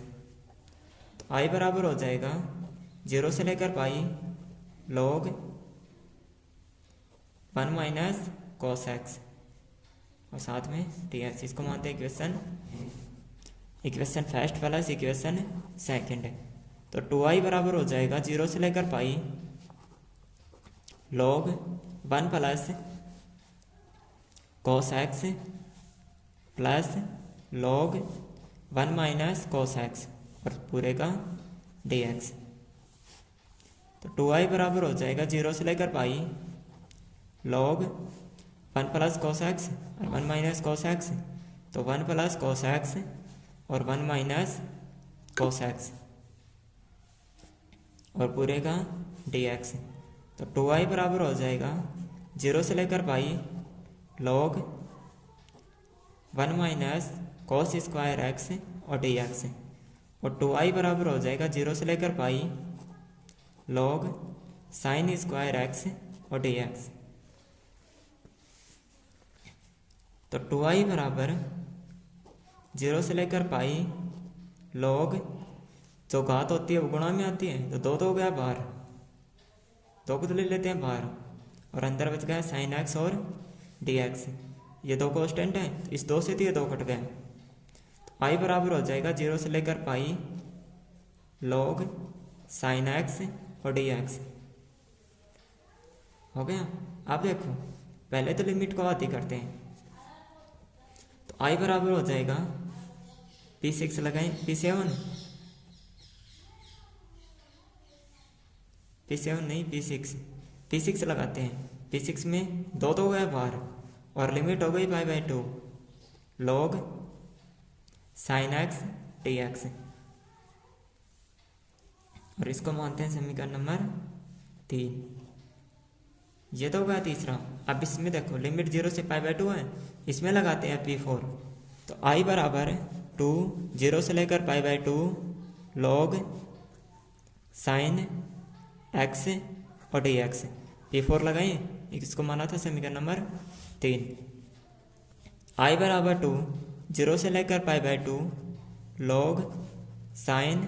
तो i बराबर हो जाएगा 0 से लेकर pi log 1 minus cos x और साथ में डी एक्स। इसको मानते हैं equation first plus equation second है, तो 2i बराबर हो जाएगा 0 से लेकर pi log 1 plus cos x plus log 1 minus cos x और पूरे का डी एक्स। तो 2i बराबर हो जाएगा 0 से लेकर pi log 1 plus cos x और 1 माइनस कोस एक्स, तो 1 प्लस कोस एक्स और 1 माइनस कोस एक्स और पूरे का डी एक्स। तो 2i बराबर हो जाएगा 0 से लेकर pi log 1 minus cos square x और डी एक्स, और 2i बराबर हो जाएगा 0 से लेकर pi log sine square x और डी एक्स। तो 2i बराबर 0 से लेकर पाई लॉग, जो घात होती है वो गुणा में आती है, तो दो हो गया बाहर, 2 को तो ले लेते हैं बाहर, और अंदर बच गया साइन एक्स और डी एक्स। ये 2 कांस्टेंट है, तो इस 2 से तो ये 2 कट गए, तो i बराबर हो जाएगा 0 से लेकर पाई लॉग साइन एक्स और डी एक्स। हो गया। आप देखो पहले तो लिमिट को आती करते हैं, तो i बराबर हो जाएगा P6 लगाएं, P7 नहीं P6 लगाते हैं। P6 में 2 तो हो गया बाहर, और लिमिट हो गई π/2 log sine x d x, और इसको मानते हैं समीकरण नंबर 3। ये तो हो गया तीसरा। अब इसमें देखो लिमिट 0 से π/2 है, इसमें लगाते हैं P4, तो i बराबर 2 0 से लेकर π/2 लॉग साइन एक्स और डी एक्स। P4 लगाएं, इसको माना था समीकरण नंबर 3। i बराबर 2 0 से लेकर π/2 लॉग साइन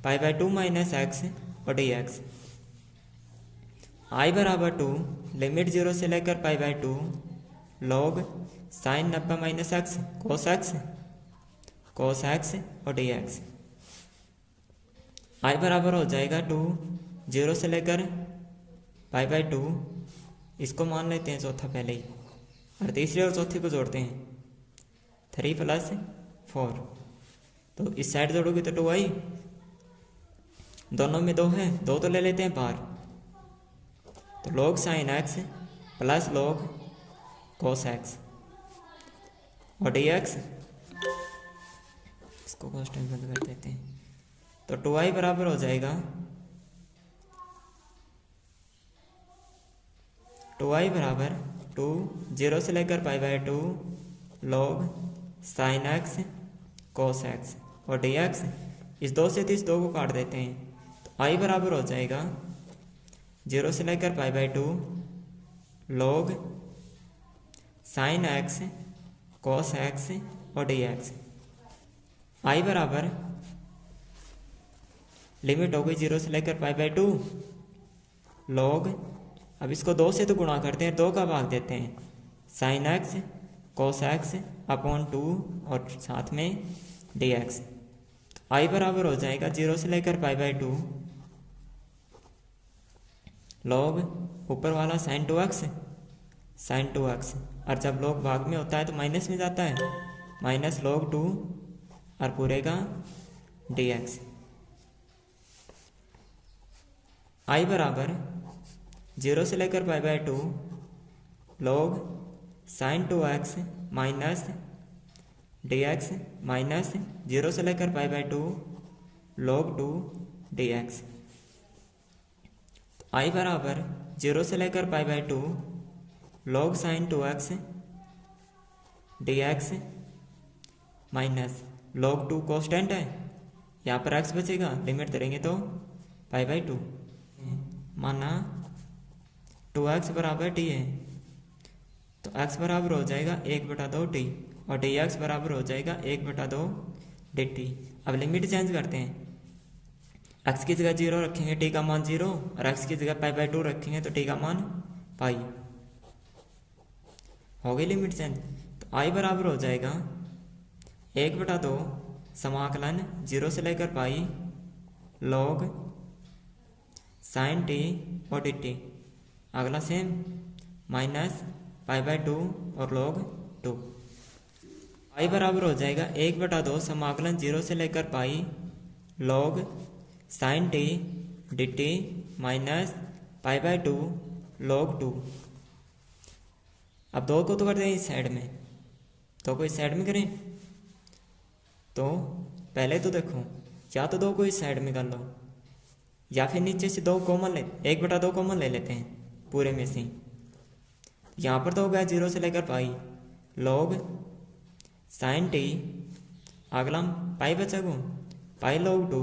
π/2 माइनस एक्स और डी एक्स। i बराबर 2 लिमिट 0 से लेकर π/2 log sine 90 minus x cos x और डी एक्स। i बराबर हो जाएगा 2 0 से लेकर π/2, इसको मान लेते हैं चौथा पहले ही, और तीसरे और चौथे को जोड़ते हैं 3 + 4, तो इस साइड जोड़ोगे तो 2i, दोनों में 2 है, 2 तो ले लेते हैं बाहर, तो log sine x plus log cos x और डी एक्स, इसको कांस्टेंट बंद कर देते हैं, तो 2i बराबर हो जाएगा 2i बराबर 2 0 से लेकर π/2 log sine x cos x और डी एक्स। इस 2 से इस 2 को काट देते हैं, तो i बराबर हो जाएगा 0 से लेकर π/2 log sine x cos x और डी एक्स। i बराबर लिमिट हो गई 0 से लेकर π/2 लॉग, अब इसको 2 से तो गुणा करते हैं, 2 का भाग देते हैं, sign x cos x upon 2 और साथ में डी एक्स। तो i बराबर हो जाएगा 0 से लेकर π/2 लॉग ऊपर वाला साइन 2x, और जब लॉग भाग में होता है तो माइनस में जाता है, माइनस लॉग 2 और पूरे का डी एक्स। i बराबर 0 से लेकर π/2 log sine 2x minus d x minus 0 से लेकर π/2 लॉग 2 डी एक्स। i बराबर 0 से लेकर π/2 log sine 2x d x minus log 2 constant है, यहाँ पर x बचेगा, लिमिट धरेंगे तो π/2, माना 2x बराबर t है, तो x बराबर हो जाएगा 1/2t और dx बराबर हो जाएगा 1/2 dt। अब लिमिट चेंज करते हैं, x की जगह 0 रखेंगे, t का मान 0, और x की जगह π/2 रखेंगे तो t का मान पाई। हो गई लिमिट चेंज, तो i बराबर हो जाएगा 1/2 समाकलन 0 से लेकर पाई लॉग साइन t और dt। अगला सेम माइनस π/2 और लॉग 2। i बराबर हो जाएगा 1/2 समाकलन 0 से लेकर pi log sine t dt minus π/2 log 2। अब 2 को तो करते हैं इस साइड में, 2 को इस साइड में करें, तो पहले तो देखो या तो 2 को इस साइड में कर लो, या फिर नीचे से 2 कॉमन ले, 1/2 कॉमन ले लेते हैं पूरे में से। यहाँ पर तो हो गया 0 से लेकर पाई लॉग साइन टी, अगला पाई बचा को पाई log 2,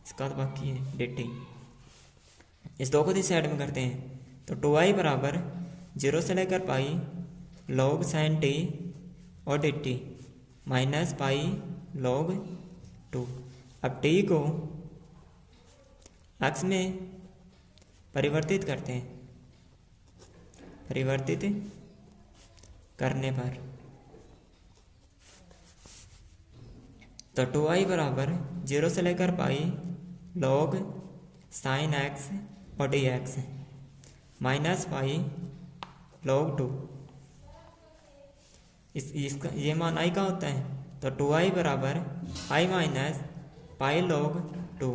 इसका तो बाकी है डी टी। इस दो को इस साइड में करते हैं तो 2i बराबर 0 से लेकर पाई log साइन टी और D T minus pi log 2। अब टी को x में परिवर्तित करते हैं, परिवर्तित करने पर तो 2i बराबर 0 से लेकर पाई log साइन x और d x minus pi log 2। इसका ये मान i का होता है तो 2i बराबर i माइनस पाई log 2।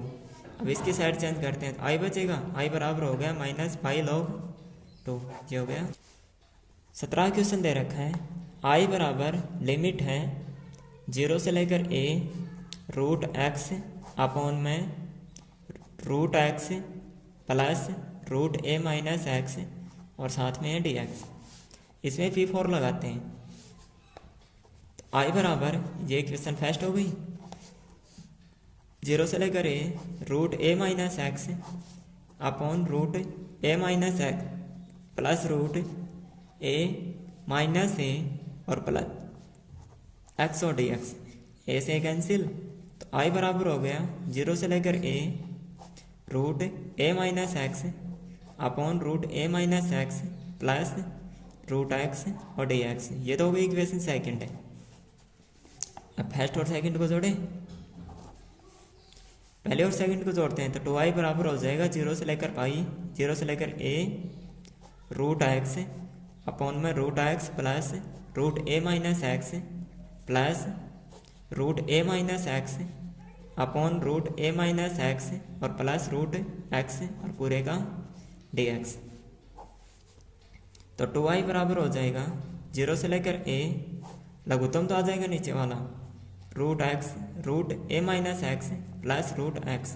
अब इसकी साइड चेंज करते हैं तो i बचेगा, i बराबर हो गया माइनस पाई log 2। ये हो गया। 17 क्वेश्चन दे रखा है i बराबर लिमिट है 0 से लेकर a रूट x अपॉन में root x plus root a minus x और साथ में है डी एक्स। इसमें P4 लगाते हैं तो i बराबर, ये इक्वेशन फर्स्ट हो गई, 0 से लेकर a root a minus x upon root a minus x plus root a minus a और प्लस x और डी एक्स। a से कैंसिल तो i बराबर हो गया 0 से लेकर a root a minus x upon root a minus x plus root x और डी एक्स। ये तो हो गई इक्वेशन सेकंड है। अब फर्स्ट और सेकंड को जोड़ें, पहले और सेकंड को जोड़ते हैं तो 2i बराबर हो जाएगा 0 से लेकर पाई 0 से लेकर a रूट x अपॉन में root x plus root a minus x plus root a minus x upon root a minus x और प्लस रूट x और पूरे का dx। तो 2i बराबर हो जाएगा 0 से लेकर a, लघुत्तम तो आ जाएगा नीचे वाला, root x root a minus x plus root x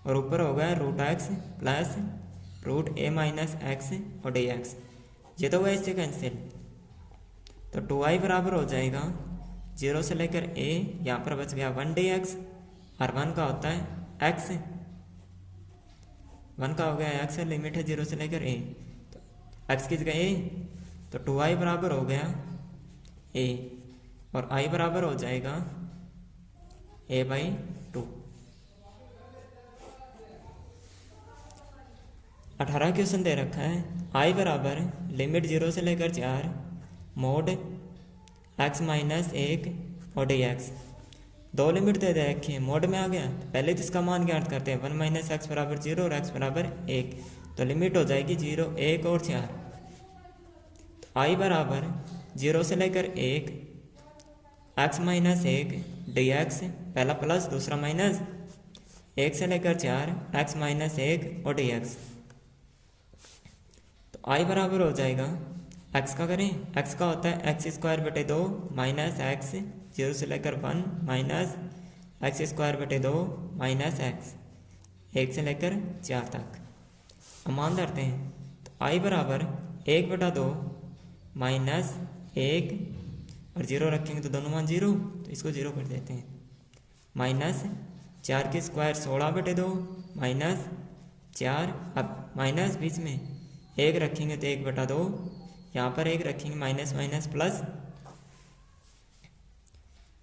और ऊपर हो गया root x plus root a minus x और dx। ये तो हुआ इससे कैंसिल तो 2i बराबर हो जाएगा 0 से लेकर a, यहाँ पर बच गया 1 dx और 1 का होता है x, 1 का हो गया x, लिमिट है 0 से लेकर a तो x किस गया a तो 2i बराबर हो गया a और i बराबर हो जाएगा a/2। 18 क्वेश्चन दे रखा है i बराबर लिमिट 0 से लेकर 4 मोड x माइनस 1 और डी एक्स। दो लिमिट दे रखी है, मोड में आ गया तो पहले तो इसका मान ज्ञात करते हैं 1 माइनस एक्स बराबर 0 और x बराबर 1 तो लिमिट हो जाएगी 0 1 और 4। तो i बराबर 0 से लेकर 1 x माइनस 1 डी एक्स, पहला प्लस दूसरा माइनस, 1 से लेकर 4 x माइनस 1 और डी एक्स। तो i बराबर हो जाएगा x का करें, x का होता है एक्स स्क्वायर बटे 2 माइनस एक्स 0 से लेकर 1 माइनस एक्स स्क्वायर बटे 2 माइनस एक्स 1 से लेकर 4 तक। अब मान धरते हैं तो i बराबर 1/2 माइनस 1 और 0 रखेंगे तो दोनों मान 0 तो इसको 0 कर देते हैं, माइनस 4 के स्क्वायर 16/2 माइनस 4, अब माइनस बीच में 1 रखेंगे तो 1/2, यहाँ पर 1 रखेंगे माइनस माइनस प्लस,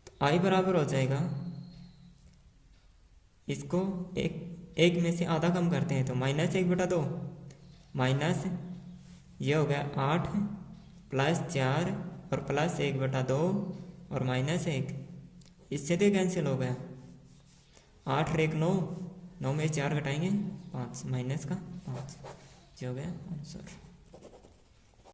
तो i बराबर हो जाएगा, इसको एक में से आधा कम करते हैं तो माइनस 1/2 माइनस ये हो गया 8 प्लस 4 और प्लस 1/2 और माइनस 1, इससे तो कैंसिल हो गया, 8 और 1 9, 9 में 4 घटाएंगे 5 माइनस का 5, ये हो गया आंसर।